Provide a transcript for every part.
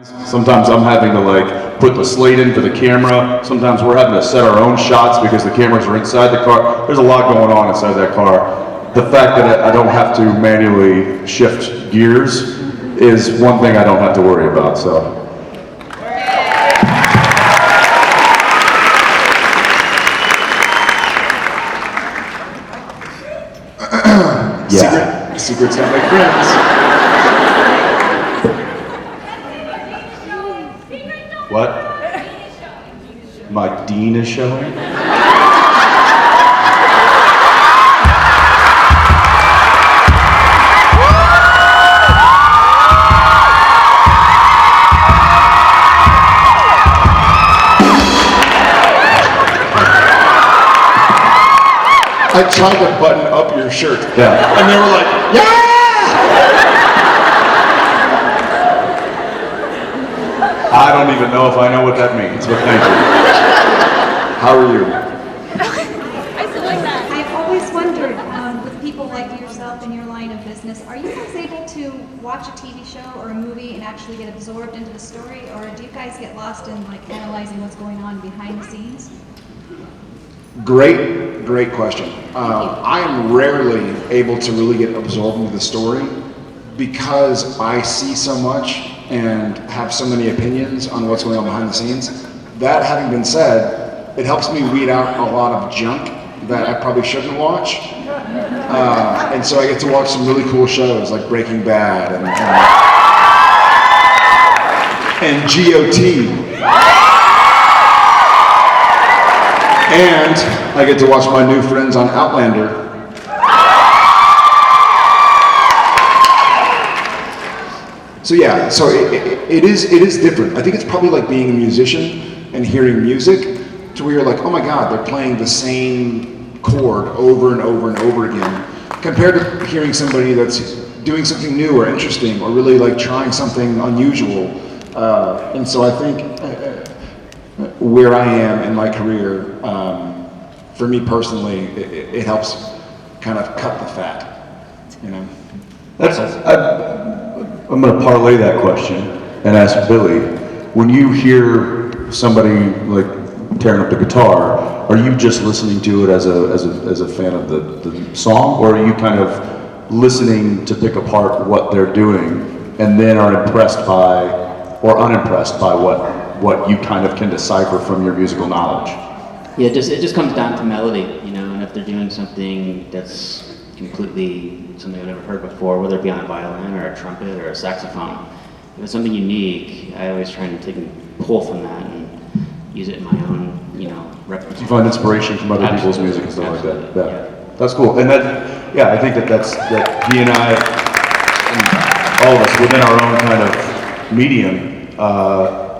Sometimes I'm having to like put the slate in for the camera. Sometimes we're having to set our own shots because the cameras are inside the car. There's a lot going on inside that car. The fact that I don't have to manually shift gears is one thing I don't have to worry about. So. Yeah. Secrets don't make friends. What? My dean is showing? I tried to button up your shirt. Yeah. And they were like, yeah! I don't even know if I know what that means, but thank you. How are you? I still like that. I've always wondered, with people like yourself in your line of business, are you guys able to watch a TV show or a movie and actually get absorbed into the story, or do you guys get lost in like analyzing what's going on behind the scenes? Great question. I am rarely able to really get absorbed into the story because I see so much and have so many opinions on what's going on behind the scenes. That having been said, it helps me weed out a lot of junk that I probably shouldn't watch. And so I get to watch some really cool shows like Breaking Bad and GOT. And I get to watch my new friends on Outlander. So yeah, so it is different. I think it's probably like being a musician and hearing music to where you're like, oh my God, they're playing the same chord over and over and over again, compared to hearing somebody that's doing something new or interesting or really like trying something unusual. And so I think where I am in my career, for me personally, it helps kind of cut the fat, you know? I'm going to parlay that question and ask Billy, when you hear somebody like tearing up the guitar, are you just listening to it as a fan of the song, or are you kind of listening to pick apart what they're doing and then are impressed by or unimpressed by what you kind of can decipher from your musical knowledge? Yeah, it just comes down to melody, you know, and if they're doing something that's completely something I've never heard before, whether it be on a violin or a trumpet or a saxophone, if it's something unique, I always try and take and pull from that and use it in my own, you know, repertoire. You find inspiration from other people's music and stuff like that. Yeah. That's cool. And I think that he and I, and all of us within our own kind of medium,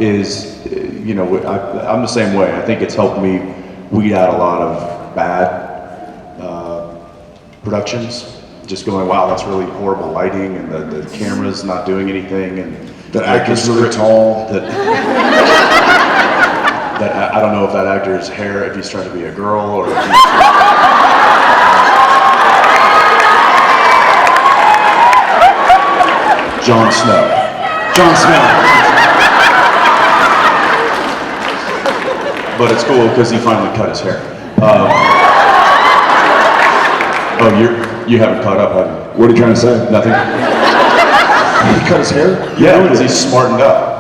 is, you know, I'm the same way. I think it's helped me weed out a lot of bad productions. Just going, wow, that's really horrible lighting, and the camera's not doing anything, and the actor's really tall. That I don't know if that actor's hair, if he's trying to be a girl or if he's Jon Snow. But it's cool because he finally cut his hair. You haven't caught up, have you? What are you trying to say? Nothing? He cut his hair? Yeah, because he's smartened up.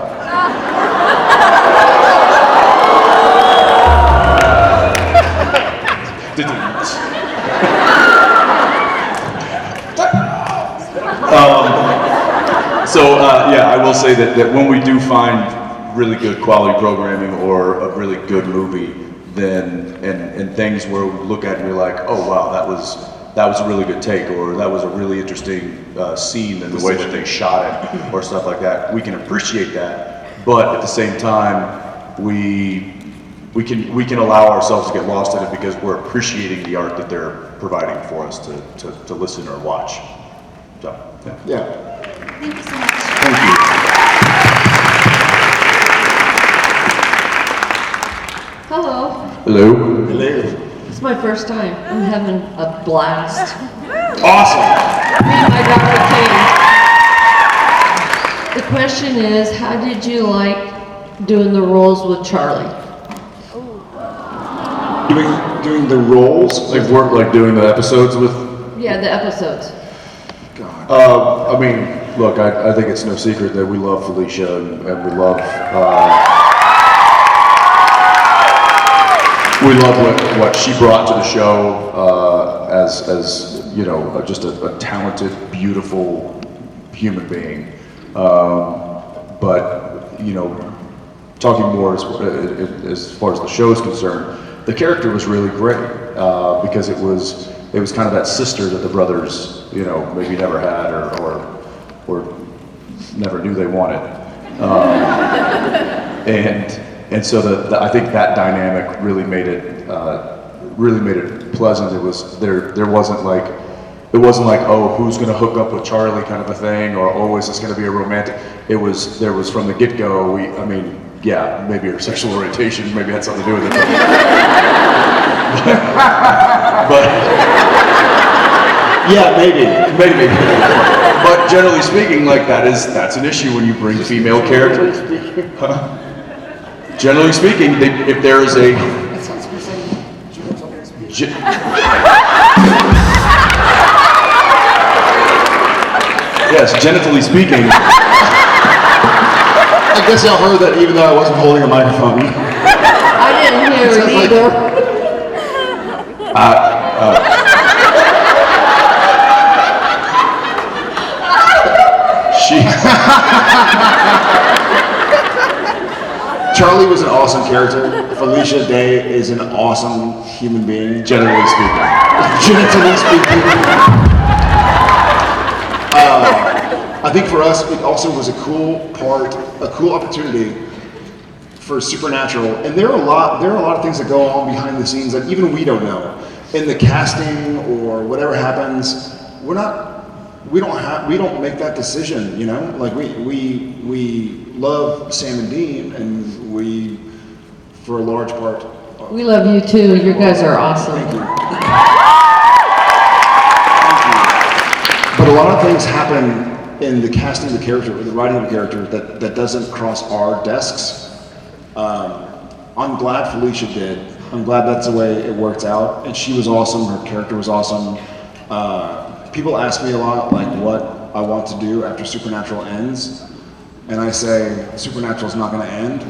I will say that when we do find really good quality programming or a really good movie, then and things where we look at it and you're like, oh wow, that was a really good take, or that was a really interesting scene and the way that they shot it, or stuff like that. We can appreciate that, but at the same time, we can allow ourselves to get lost in it because we're appreciating the art that they're providing for us to listen or watch. So, yeah. Thank you so much. Thank you. Hello. Hello. It's my first time. I'm having a blast. Awesome. Me and my Dr. King. question is, how did you like doing the roles with Charlie? Doing the roles. Like work, like doing the episodes with. Yeah, the episodes. God. I mean, look, I think it's no secret that we love Felicia and we love what she brought to the show as you know, just a talented, beautiful human being. But you know, talking more as far as the show is concerned, the character was really great because it was kind of that sister that the brothers, you know, maybe never had or never knew they wanted, and so I think that dynamic really made it pleasant. It was there wasn't like oh, who's going to hook up with Charlie kind of a thing, or oh, is this going to be a romantic? There was from the get-go. I mean, yeah, maybe her sexual orientation maybe had something to do with it. But yeah, maybe. But generally speaking, like that's an issue when you bring female characters. Huh? Generally speaking, if there is a yes, genitally speaking. I guess y'all heard that even though I wasn't holding a microphone. I didn't hear it either. Charlie was an awesome character. Felicia Day is an awesome human being. Generally speaking. Generally speaking. I think for us, it also was a cool opportunity for Supernatural. And there are a lot of things that go on behind the scenes that even we don't know. In the casting or whatever happens, we don't make that decision, you know? Like we love Sam and Dean, and we, for a large part. We love you too. You guys are awesome. Thank you. But a lot of things happen in the casting of the character or the writing of the character that doesn't cross our desks. I'm glad Felicia did. I'm glad that's the way it worked out. And she was awesome. Her character was awesome. People ask me a lot, like, what I want to do after Supernatural ends. And I say, Supernatural's not going to end.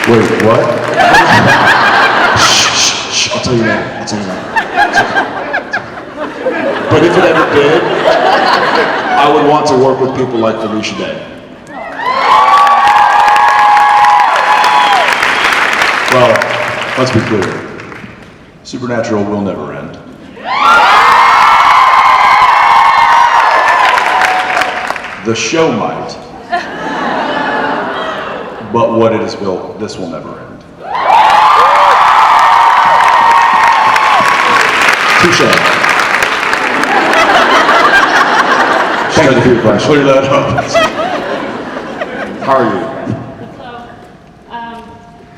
Wait, what? Shh, I'll tell you that. But if it ever did, I would want to work with people like Felicia Day. Well, let's be clear. Supernatural will never end. The show might. But what it is built, this will never end. Touche. Thank you for your question. Clear that up. How are you?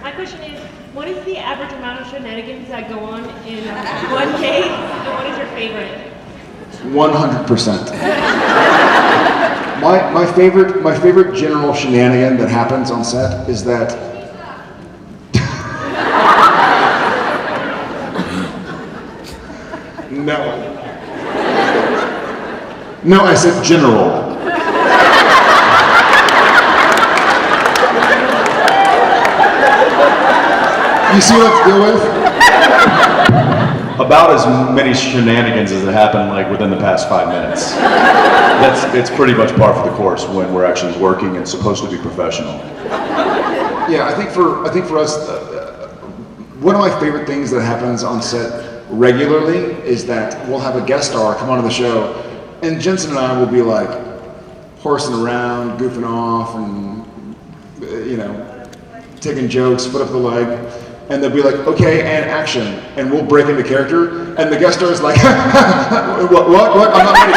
My question is, what is the average amount of shenanigans that go on in one day, and what is your favorite? 100%. My favorite general shenanigan that happens on set is that No, I said general. You see what I have to deal with? About as many shenanigans as have happened like within the past 5 minutes. It's pretty much par for the course when we're actually working and supposed to be professional. Yeah, I think for us, one of my favorite things that happens on set regularly is that we'll have a guest star come onto the show, and Jensen and I will be like horsing around, goofing off, and you know, taking jokes, foot up the leg, and they'll be like, "Okay, and action," and we'll break into character, and the guest star is like, "What? I'm not ready."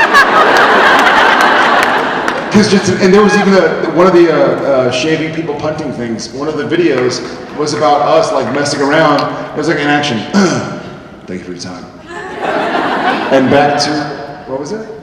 Because Jensen, and there was even one of the shaving people punting things. One of the videos was about us like messing around. It was like, "In action." Thank you for your time. And back to, what was it?